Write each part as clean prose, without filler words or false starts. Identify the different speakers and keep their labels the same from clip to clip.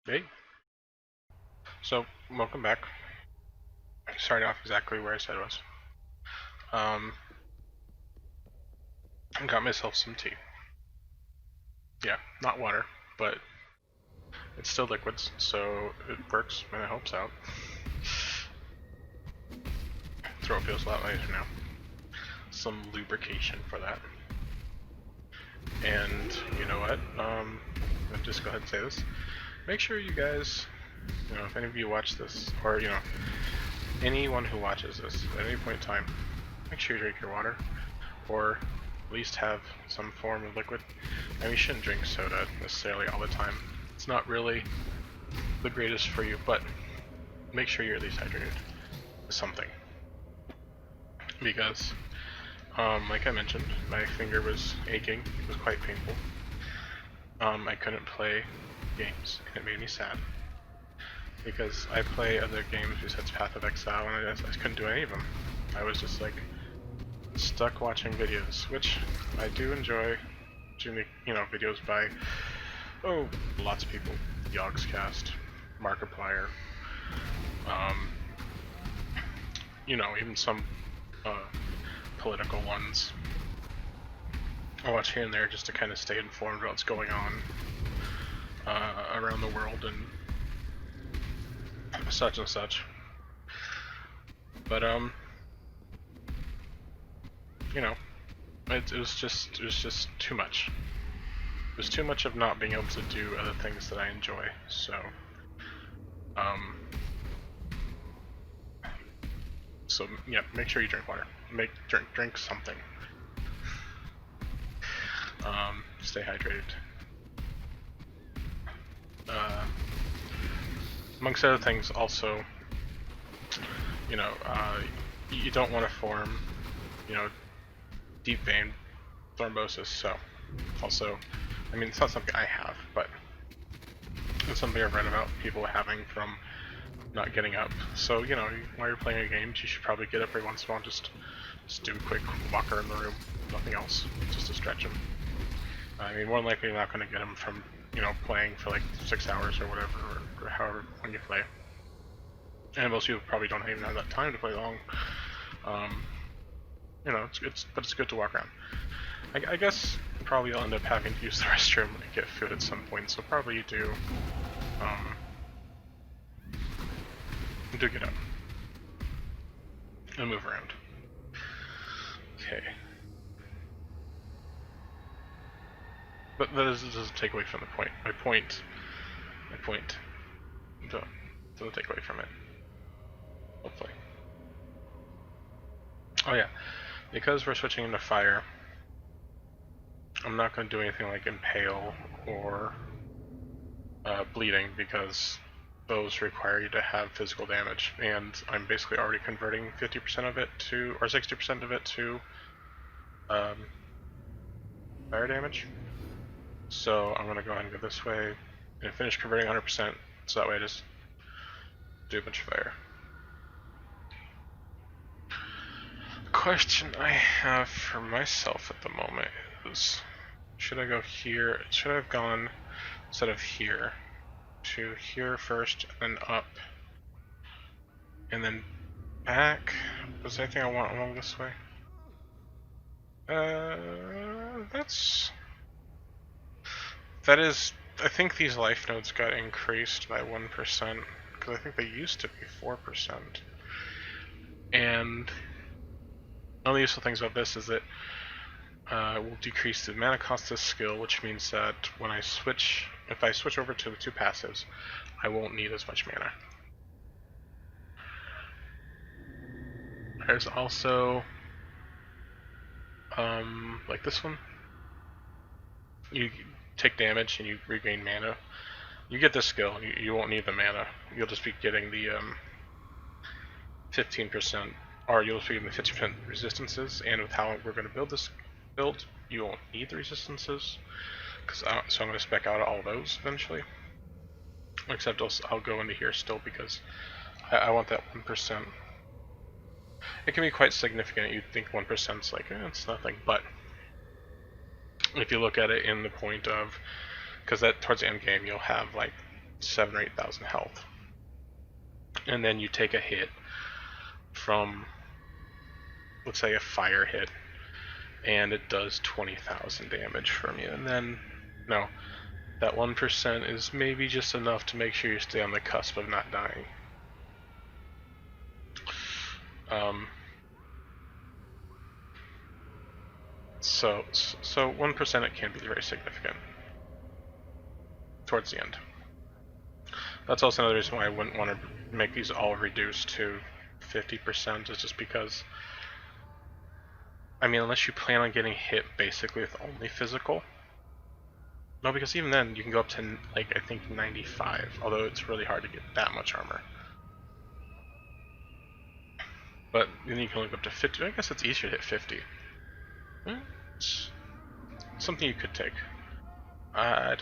Speaker 1: Hey, so welcome back. Starting off exactly where I said I was. I got myself some tea. Yeah, not water, but it's still liquids, so it works and it helps out. Throat feels a lot lighter now. Some lubrication for that. And you know what? I'll just go ahead and say this. Make sure you guys, if any of you watch this, or anyone who watches this at any point in time, make sure you drink your water, or at least have some form of liquid. And you shouldn't drink soda necessarily all the time. It's not really the greatest for you, but make sure you're at least hydrated with something. Because, like I mentioned, my finger was aching. It was quite painful. I couldn't play games, and it made me sad. Because I play other games besides Path of Exile, and I couldn't do any of them. I was just like stuck watching videos, which I do enjoy. Videos by lots of people. Yogscast, Markiplier, even some political ones. I watch here and there just to kind of stay informed about what's going on around the world and such and such. But it was just too much. It was too much of not being able to do other things that I enjoy. So yeah, make sure you drink water. Drink something. Stay hydrated. Amongst other things, also, you don't want to form, deep vein thrombosis. So, also, it's not something I have, but it's something I've read about people having from not getting up. So, while you're playing a game, you should probably get up every once in a while, just do a quick walker in the room, nothing else, just to stretch them. More than likely you're not going to get them from, playing for like 6 hours or whatever, or however when you play. And most people probably don't even have that time to play long. But it's good to walk around. I guess probably you'll end up having to use the restroom and get food at some point, so probably you do get up and move around. Okay. But that doesn't take away from the point. My point doesn't take away from it. Hopefully. Oh yeah, because we're switching into fire, I'm not going to do anything like impale or bleeding, because those require you to have physical damage, and I'm basically already converting 50% of it to, or 60% of it to fire damage. So I'm going to go ahead and go this way and finish converting 100%, so that way I just do a bunch of fire. The question I have for myself at the moment is, should I go here? Should I have gone, instead of here, to here first, and then up, and then back? Was there anything I want along this way? That is, I think these life nodes got increased by 1%, because I think they used to be 4%. And one of the useful things about this is that it will decrease the mana cost of this skill, which means that when if I switch over to the two passives, I won't need as much mana. There's also, like this one, you take damage and you regain mana. You get this skill, you won't need the mana. You'll just be getting the 15%, or you'll just be getting the 50% resistances, and with how we're going to build this build, you won't need the resistances, so I'm going to spec out all those eventually. Except I'll go into here still, because I want that 1%. It can be quite significant. You'd think 1% is like, it's nothing, but if you look at it in the point of, because that towards the end game you'll have like 7,000 or 8,000 health. And then you take a hit from, let's say, a fire hit, and it does 20,000 damage from you. And then, no, that 1% is maybe just enough to make sure you stay on the cusp of not dying. So 1% it can be very significant towards the end. That's also another reason why I wouldn't want to make these all reduced to 50%, is just because, I mean, unless you plan on getting hit basically with only physical. No, because even then you can go up to, like, I think 95, although it's really hard to get that much armor. But then you can only go up to 50. I guess it's easier to hit 50. It's something you could take. I'm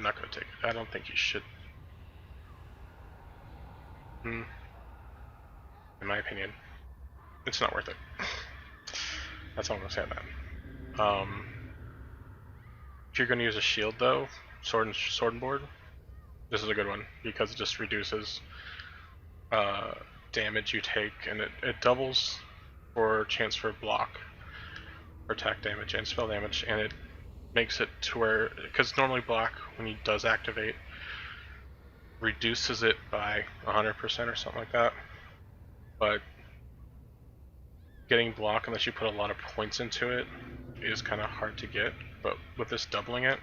Speaker 1: not going to take it. I don't think you should. In my opinion, it's not worth it. That's all I'm going to say about that. If you're going to use a shield, though, sword and board, this is a good one, because it just reduces damage you take, and it doubles for chance for block, or attack damage, and spell damage, and it makes it to where, because normally block, when he does activate, reduces it by 100% or something like that, but getting block, unless you put a lot of points into it, is kind of hard to get. But with this doubling it,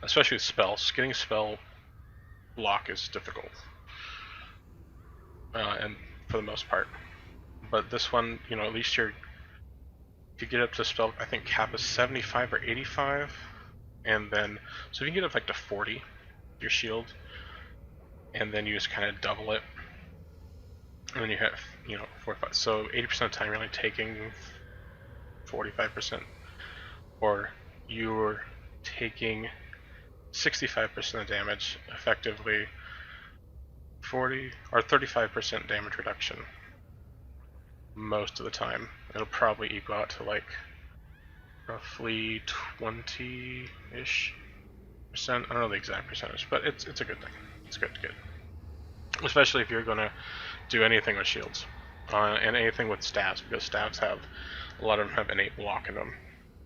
Speaker 1: especially with spells, getting spell block is difficult, and for the most part. But this one, you know, at least if you get up to spell, I think cap is 75 or 85, and then, so if you can get up like to 40, your shield, and then you just kind of double it, and then you have, you know, 45. So 80% of the time you're only taking 45%, or you're taking 65% of damage, effectively 40 or 35% damage reduction most of the time. It'll probably equal out to like roughly 20-ish percent. I don't know the exact percentage, but it's a good thing. It's good to get, especially if you're gonna do anything with shields, and anything with staves, because staves have, a lot of them have innate block in them,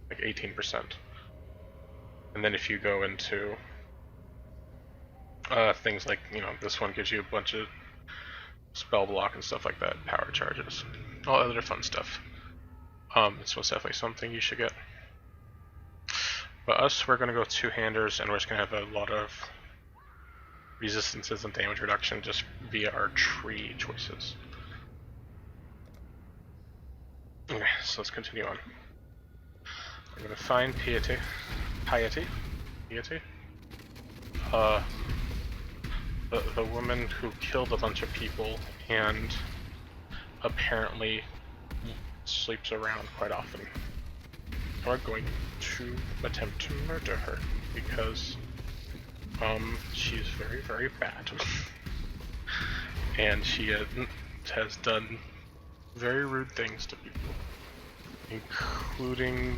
Speaker 1: like 18%. And then if you go into things like, you know, this one gives you a bunch of spell block and stuff like that, power charges, all other fun stuff. It's most definitely something you should get. But us, we're going to go two-handers, and we're just going to have a lot of resistances and damage reduction just via our tree choices. Okay, so let's continue on. I'm going to find Piety. The woman who killed a bunch of people and apparently sleeps around quite often. We're going to attempt to murder her because she's very, very bad. And she has done very rude things to people, including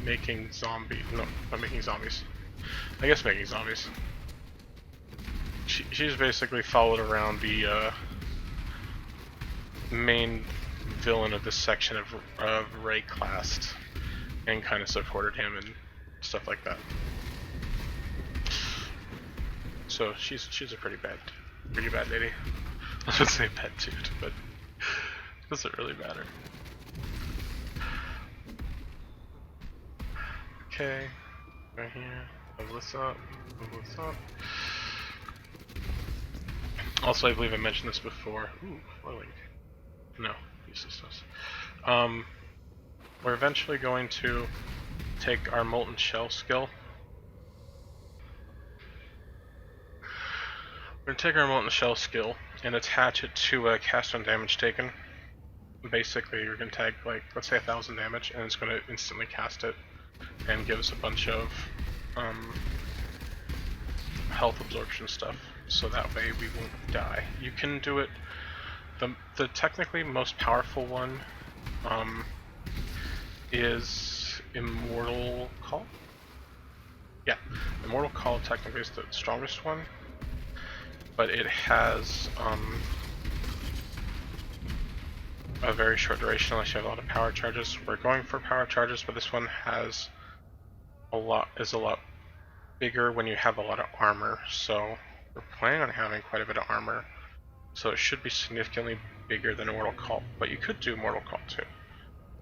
Speaker 1: making zombies. No, not making zombies. I guess making zombies. She's basically followed around the main villain of this section of Ray class and kind of supported him and stuff like that. So she's a pretty bad lady. I was gonna say bad dude, but it doesn't really matter. Okay, right here. Level this up. Level this up. Also, I believe I mentioned this before. Ooh, flowing. No, uselessness. We're eventually going to take our molten shell skill. We're going to take our molten shell skill and attach it to a cast on damage taken. Basically, you're going to tag, like, let's say 1,000 damage, and it's going to instantly cast it and give us a bunch of health absorption stuff, so that way we won't die. You can do it. The technically most powerful one is Immortal Call. Yeah, Immortal Call technically is the strongest one, but it has a very short duration unless you have a lot of power charges. We're going for power charges, but this one has is a lot bigger when you have a lot of armor. So we're planning on having quite a bit of armor, so it should be significantly bigger than Immortal Call. But you could do Mortal Call too.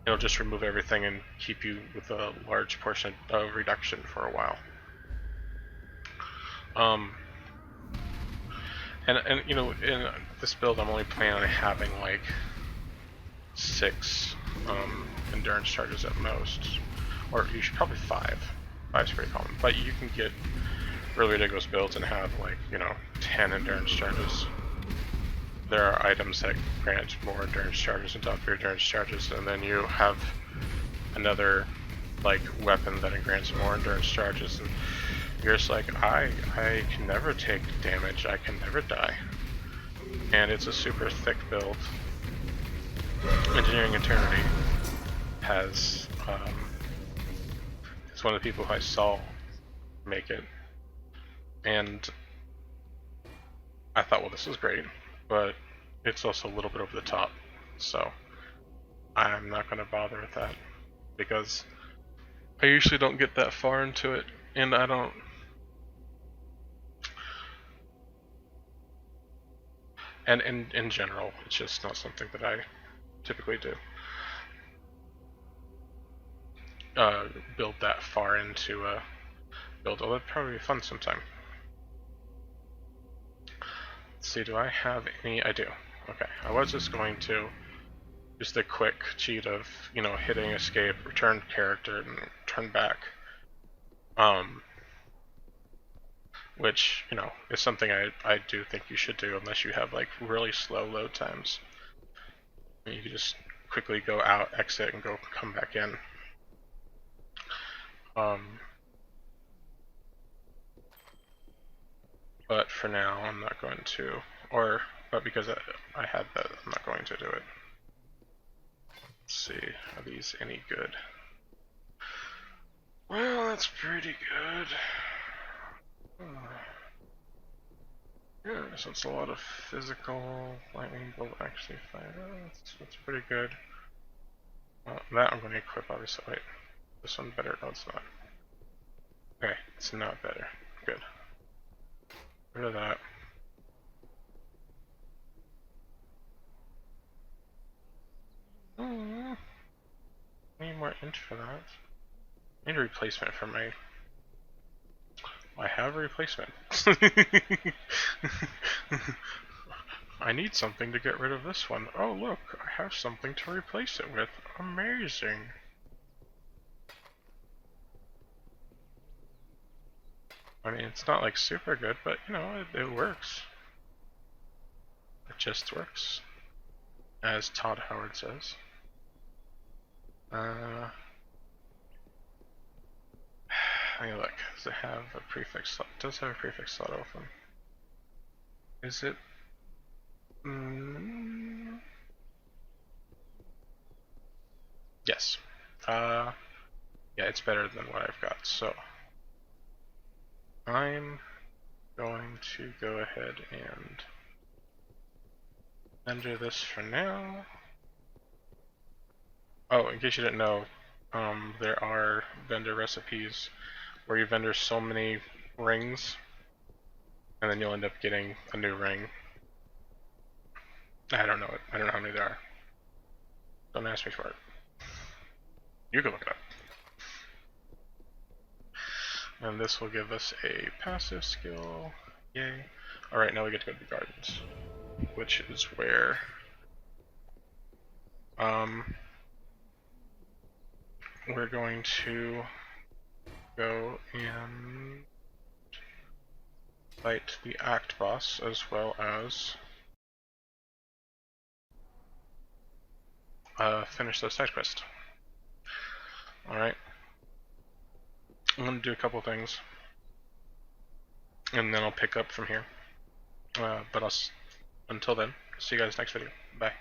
Speaker 1: It'll just remove everything and keep you with a large portion of reduction for a while. And you know, in this build, I'm only planning on having like 6 endurance charges at most, or you should probably 5. 5's pretty common, but you can get really ridiculous builds and have like, you know, 10 endurance charges. There are items that grant more endurance charges on top of your endurance charges, and then you have another like weapon that grants more endurance charges, and you're just like, I can never take damage, I can never die. And it's a super thick build. Engineering Eternity has it's one of the people who I saw make it, and I thought, well, this is great, but it's also a little bit over the top, so I'm not going to bother with that, because I usually don't get that far into it, and I don't... And in general, it's just not something that I typically do. Build that far into a build, although it'd probably be fun sometime. Let's see, do I have any? I do. Okay, I was just going to just a quick cheat of, you know, hitting escape, return character, and turn back. Which, you know, is something I do think you should do unless you have like really slow load times. You can just quickly go out, exit, and come back in. But for now, I'm not going to, but because I had that, I'm not going to do it. Let's see, are these any good? Well, that's pretty good. Yeah, so it's a lot of physical, lightning bolt, actually fire. That's pretty good. That I'm going to equip, obviously. Wait, this one better? No, it's not. Okay, it's not better. Good. Rid of that. Need more inch for that. I need a replacement for my... I have a replacement. I need something to get rid of this one. Oh look, I have something to replace it with. Amazing. I mean, it's not like super good, but you know, it works. It just works. As Todd Howard says. Let me look. Does it have a prefix slot? It does have a prefix slot open. Is it? Yes. Yeah, it's better than what I've got, so I'm going to go ahead and enter this for now. Oh, in case you didn't know, there are vendor recipes where you vendor so many rings, and then you'll end up getting a new ring. I don't know it. I don't know how many there are. Don't ask me for it. You can look it up. And this will give us a passive skill. Yay. Alright, now we get to go to the gardens, which is where we're going to go and fight the Act boss, as well as finish those side quests. Alright. I'm going to do a couple things, and then I'll pick up from here. But until then, see you guys next video. Bye.